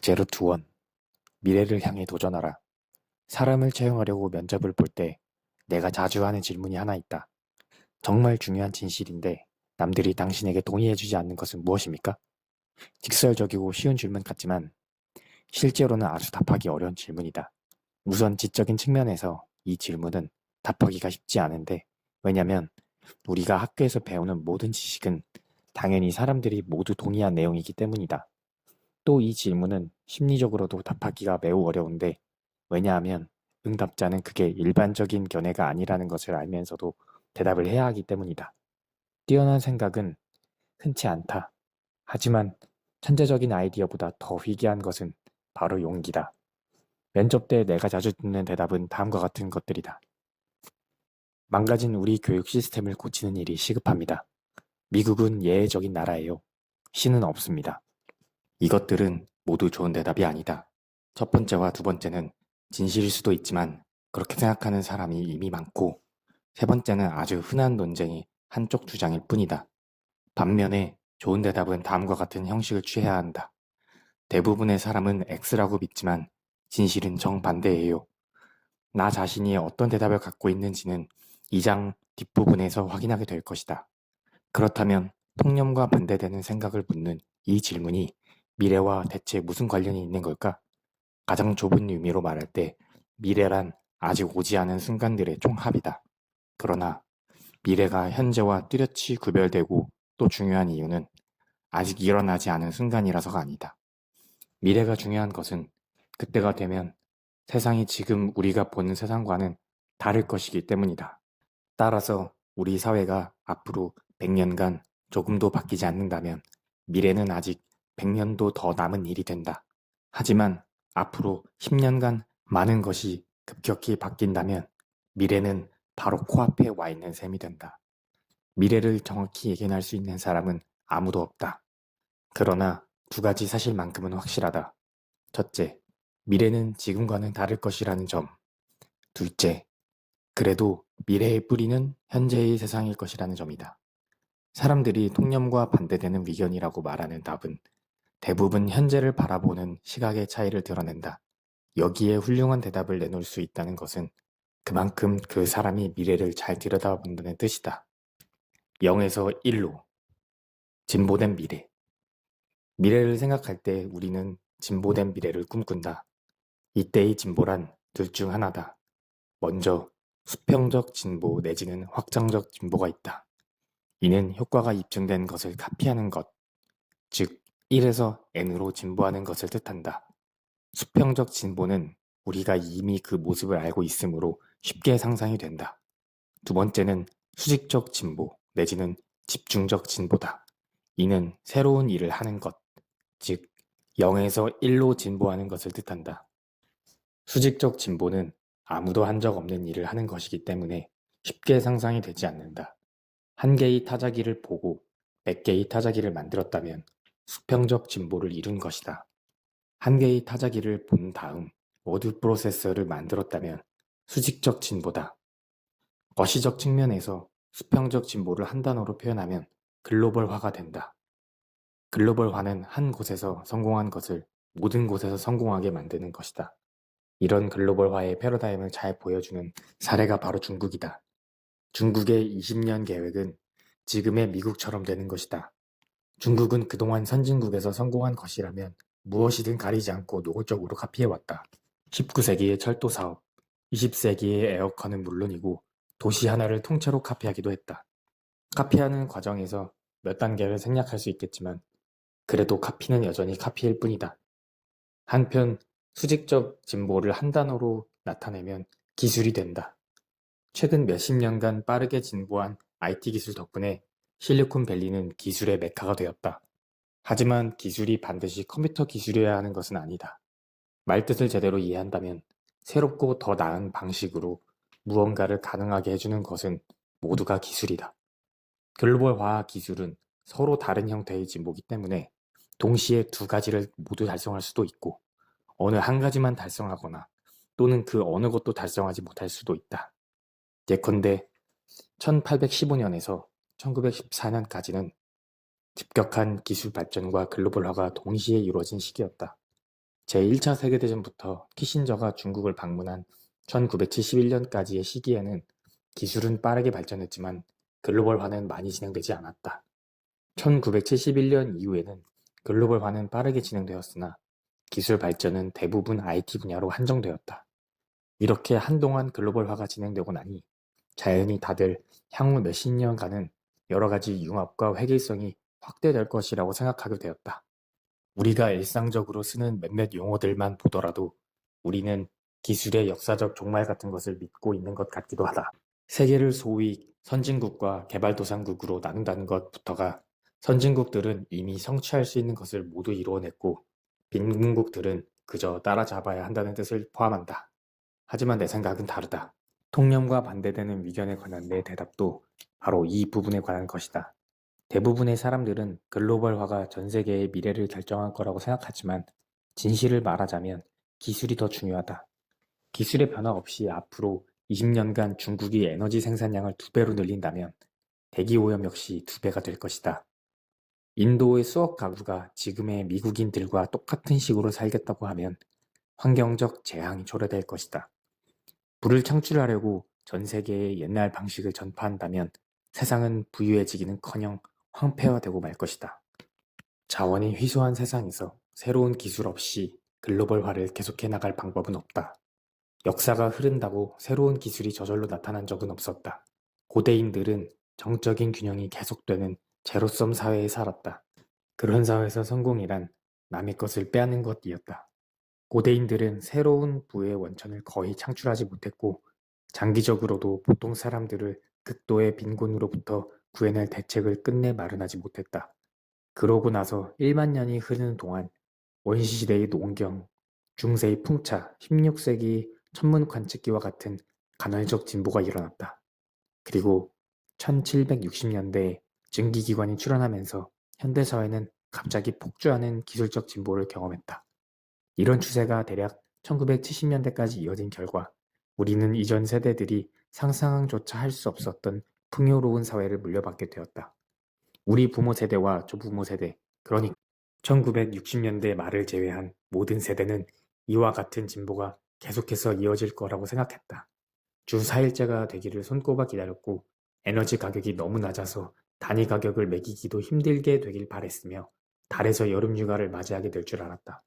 제로투원 미래를 향해 도전하라. 사람을 채용하려고 면접을 볼 때 내가 자주 하는 질문이 하나 있다. 정말 중요한 진실인데 남들이 당신에게 동의해주지 않는 것은 무엇입니까? 직설적이고 쉬운 질문 같지만 실제로는 아주 답하기 어려운 질문이다. 우선 지적인 측면에서 이 질문은 답하기가 쉽지 않은데, 왜냐면 우리가 학교에서 배우는 모든 지식은 당연히 사람들이 모두 동의한 내용이기 때문이다. 또 이 질문은 심리적으로도 답하기가 매우 어려운데, 왜냐하면 응답자는 그게 일반적인 견해가 아니라는 것을 알면서도 대답을 해야 하기 때문이다. 뛰어난 생각은 흔치 않다. 하지만 천재적인 아이디어보다 더 희귀한 것은 바로 용기다. 면접 때 내가 자주 듣는 대답은 다음과 같은 것들이다. 망가진 우리 교육 시스템을 고치는 일이 시급합니다. 미국은 예외적인 나라예요. 신은 없습니다. 이것들은 모두 좋은 대답이 아니다. 첫 번째와 두 번째는 진실일 수도 있지만 그렇게 생각하는 사람이 이미 많고, 세 번째는 아주 흔한 논쟁이 한쪽 주장일 뿐이다. 반면에 좋은 대답은 다음과 같은 형식을 취해야 한다. 대부분의 사람은 X라고 믿지만 진실은 정반대예요. 나 자신이 어떤 대답을 갖고 있는지는 이 장 뒷부분에서 확인하게 될 것이다. 그렇다면 통념과 반대되는 생각을 묻는 이 질문이 미래와 대체 무슨 관련이 있는 걸까? 가장 좁은 의미로 말할 때 미래란 아직 오지 않은 순간들의 총합이다. 그러나 미래가 현재와 뚜렷이 구별되고 또 중요한 이유는 아직 일어나지 않은 순간이라서가 아니다. 미래가 중요한 것은 그때가 되면 세상이 지금 우리가 보는 세상과는 다를 것이기 때문이다. 따라서 우리 사회가 앞으로 100년간 조금도 바뀌지 않는다면 미래는 아직 100년도 더 남은 일이 된다. 하지만 앞으로 10년간 많은 것이 급격히 바뀐다면 미래는 바로 코앞에 와 있는 셈이 된다. 미래를 정확히 예견할 수 있는 사람은 아무도 없다. 그러나 두 가지 사실만큼은 확실하다. 첫째, 미래는 지금과는 다를 것이라는 점. 둘째, 그래도 미래의 뿌리는 현재의 세상일 것이라는 점이다. 사람들이 통념과 반대되는 위견이라고 말하는 답은 대부분 현재를 바라보는 시각의 차이를 드러낸다. 여기에 훌륭한 대답을 내놓을 수 있다는 것은 그만큼 그 사람이 미래를 잘 들여다본다는 뜻이다. 0에서 1로 진보된 미래. 미래를 생각할 때 우리는 진보된 미래를 꿈꾼다. 이때의 진보란 둘 중 하나다. 먼저 수평적 진보 내지는 확장적 진보가 있다. 이는 효과가 입증된 것을 카피하는 것, 즉 1에서 n으로 진보하는 것을 뜻한다. 수평적 진보는 우리가 이미 그 모습을 알고 있으므로 쉽게 상상이 된다. 두 번째는 수직적 진보 내지는 집중적 진보다. 이는 새로운 일을 하는 것, 즉 0에서 1로 진보하는 것을 뜻한다. 수직적 진보는 아무도 한 적 없는 일을 하는 것이기 때문에 쉽게 상상이 되지 않는다. 한 개의 타자기를 보고 100개의 타자기를 만들었다면 수평적 진보를 이룬 것이다. 한 개의 타자기를 본 다음 워드 프로세서를 만들었다면 수직적 진보다. 거시적 측면에서 수평적 진보를 한 단어로 표현하면 글로벌화가 된다. 글로벌화는 한 곳에서 성공한 것을 모든 곳에서 성공하게 만드는 것이다. 이런 글로벌화의 패러다임을 잘 보여주는 사례가 바로 중국이다. 중국의 20년 계획은 지금의 미국처럼 되는 것이다. 중국은 그동안 선진국에서 성공한 것이라면 무엇이든 가리지 않고 노골적으로 카피해왔다. 19세기의 철도 사업, 20세기의 에어컨은 물론이고 도시 하나를 통째로 카피하기도 했다. 카피하는 과정에서 몇 단계를 생략할 수 있겠지만 그래도 카피는 여전히 카피일 뿐이다. 한편 수직적 진보를 한 단어로 나타내면 기술이 된다. 최근 몇십 년간 빠르게 진보한 IT 기술 덕분에 실리콘밸리는 기술의 메카가 되었다. 하지만 기술이 반드시 컴퓨터 기술이어야 하는 것은 아니다. 말뜻을 제대로 이해한다면 새롭고 더 나은 방식으로 무언가를 가능하게 해주는 것은 모두가 기술이다. 글로벌화 기술은 서로 다른 형태의 진보이기 때문에 동시에 두 가지를 모두 달성할 수도 있고 어느 한 가지만 달성하거나 또는 그 어느 것도 달성하지 못할 수도 있다. 예컨대 1815년에서 1914년까지는 급격한 기술 발전과 글로벌화가 동시에 이루어진 시기였다. 제1차 세계대전부터 키신저가 중국을 방문한 1971년까지의 시기에는 기술은 빠르게 발전했지만 글로벌화는 많이 진행되지 않았다. 1971년 이후에는 글로벌화는 빠르게 진행되었으나 기술 발전은 대부분 IT 분야로 한정되었다. 이렇게 한동안 글로벌화가 진행되고 나니 자연히 다들 향후 몇십 년간은 여러 가지 융합과 획일성이 확대될 것이라고 생각하게 되었다. 우리가 일상적으로 쓰는 몇몇 용어들만 보더라도 우리는 기술의 역사적 종말 같은 것을 믿고 있는 것 같기도 하다. 세계를 소위 선진국과 개발도상국으로 나눈다는 것부터가 선진국들은 이미 성취할 수 있는 것을 모두 이루어냈고 빈민국들은 그저 따라잡아야 한다는 뜻을 포함한다. 하지만 내 생각은 다르다. 통념과 반대되는 위견에 관한 내 대답도 바로 이 부분에 관한 것이다. 대부분의 사람들은 글로벌화가 전 세계의 미래를 결정할 거라고 생각하지만 진실을 말하자면 기술이 더 중요하다. 기술의 변화 없이 앞으로 20년간 중국이 에너지 생산량을 2배로 늘린다면 대기오염 역시 2배가 될 것이다. 인도의 수억 가구가 지금의 미국인들과 똑같은 식으로 살겠다고 하면 환경적 재앙이 초래될 것이다. 불을 창출하려고 전 세계의 옛날 방식을 전파한다면 세상은 부유해지기는커녕 황폐화되고 말 것이다. 자원이 희소한 세상에서 새로운 기술 없이 글로벌화를 계속해 나갈 방법은 없다. 역사가 흐른다고 새로운 기술이 저절로 나타난 적은 없었다. 고대인들은 정적인 균형이 계속되는 제로섬 사회에 살았다. 그런 사회에서 성공이란 남의 것을 빼앗는 것이었다. 고대인들은 새로운 부의 원천을 거의 창출하지 못했고 장기적으로도 보통 사람들을 극도의 빈곤으로부터 구해낼 대책을 끝내 마련하지 못했다. 그러고 나서 1만 년이 흐르는 동안 원시시대의 농경, 중세의 풍차, 16세기 천문 관측기와 같은 간헐적 진보가 일어났다. 그리고 1760년대에 증기기관이 출현하면서 현대사회는 갑자기 폭주하는 기술적 진보를 경험했다. 이런 추세가 대략 1970년대까지 이어진 결과 우리는 이전 세대들이 상상조차 할 수 없었던 풍요로운 사회를 물려받게 되었다. 우리 부모 세대와 조부모 세대, 그러니까 1960년대 말을 제외한 모든 세대는 이와 같은 진보가 계속해서 이어질 거라고 생각했다. 주 4일제가 되기를 손꼽아 기다렸고 에너지 가격이 너무 낮아서 단위 가격을 매기기도 힘들게 되길 바랬으며 달에서 여름 휴가를 맞이하게 될 줄 알았다.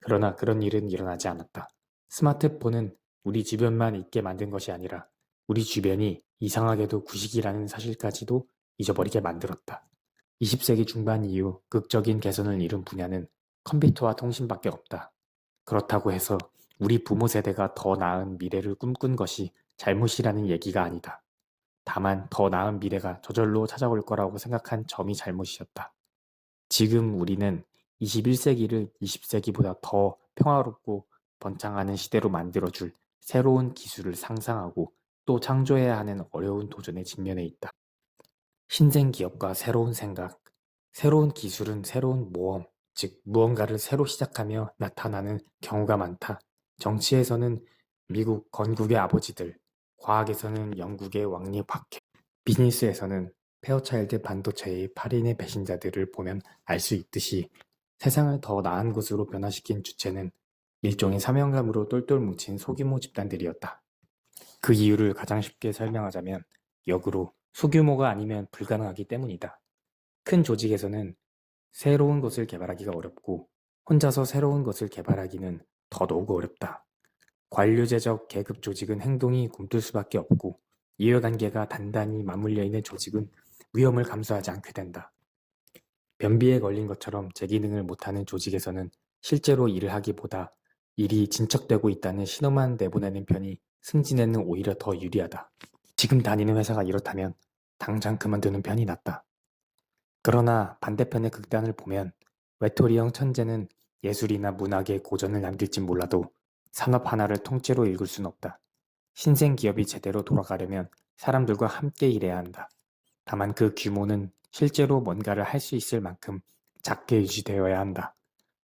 그러나 그런 일은 일어나지 않았다. 스마트폰은 우리 주변만 있게 만든 것이 아니라 우리 주변이 이상하게도 구식이라는 사실까지도 잊어버리게 만들었다. 20세기 중반 이후 극적인 개선을 이룬 분야는 컴퓨터와 통신밖에 없다. 그렇다고 해서 우리 부모 세대가 더 나은 미래를 꿈꾼 것이 잘못이라는 얘기가 아니다. 다만 더 나은 미래가 저절로 찾아올 거라고 생각한 점이 잘못이었다. 지금 우리는 21세기를 20세기보다 더 평화롭고 번창하는 시대로 만들어줄 새로운 기술을 상상하고 또 창조해야 하는 어려운 도전에 직면해 있다. 신생 기업과 새로운 생각, 새로운 기술은 새로운 모험, 즉 무언가를 새로 시작하며 나타나는 경우가 많다. 정치에서는 미국 건국의 아버지들, 과학에서는 영국의 왕립 학회, 비즈니스에서는 페어차일드 반도체의 8인의 배신자들을 보면 알 수 있듯이 세상을 더 나은 곳으로 변화시킨 주체는 일종의 사명감으로 똘똘 뭉친 소규모 집단들이었다. 그 이유를 가장 쉽게 설명하자면 역으로 소규모가 아니면 불가능하기 때문이다. 큰 조직에서는 새로운 것을 개발하기가 어렵고 혼자서 새로운 것을 개발하기는 더더욱 어렵다. 관료제적 계급 조직은 행동이 굼뜰 수밖에 없고 이해관계가 단단히 맞물려 있는 조직은 위험을 감수하지 않게 된다. 변비에 걸린 것처럼 제 기능을 못하는 조직에서는 실제로 일을 하기보다 일이 진척되고 있다는 신호만 내보내는 편이 승진에는 오히려 더 유리하다. 지금 다니는 회사가 이렇다면 당장 그만두는 편이 낫다. 그러나 반대편의 극단을 보면 외톨이형 천재는 예술이나 문학의 고전을 남길진 몰라도 산업 하나를 통째로 읽을 순 없다. 신생 기업이 제대로 돌아가려면 사람들과 함께 일해야 한다. 다만 그 규모는 실제로 뭔가를 할 수 있을 만큼 작게 유지되어야 한다.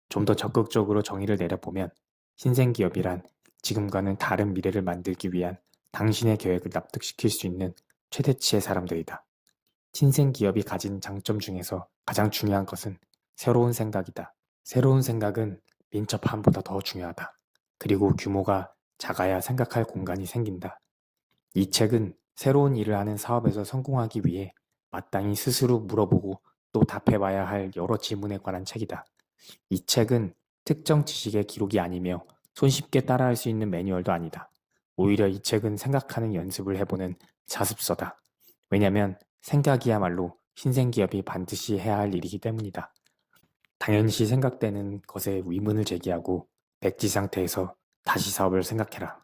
좀 더 적극적으로 정의를 내려보면 신생 기업이란 지금과는 다른 미래를 만들기 위한 당신의 계획을 납득시킬 수 있는 최대치의 사람들이다. 신생 기업이 가진 장점 중에서 가장 중요한 것은 새로운 생각이다. 새로운 생각은 민첩함보다 더 중요하다. 그리고 규모가 작아야 생각할 공간이 생긴다. 이 책은 새로운 일을 하는 사업에서 성공하기 위해 마땅히 스스로 물어보고 또 답해봐야 할 여러 질문에 관한 책이다. 이 책은 특정 지식의 기록이 아니며 손쉽게 따라할 수 있는 매뉴얼도 아니다. 오히려 이 책은 생각하는 연습을 해보는 자습서다. 왜냐면 생각이야말로 신생기업이 반드시 해야 할 일이기 때문이다. 당연시 생각되는 것에 의문을 제기하고 백지 상태에서 다시 사업을 생각해라.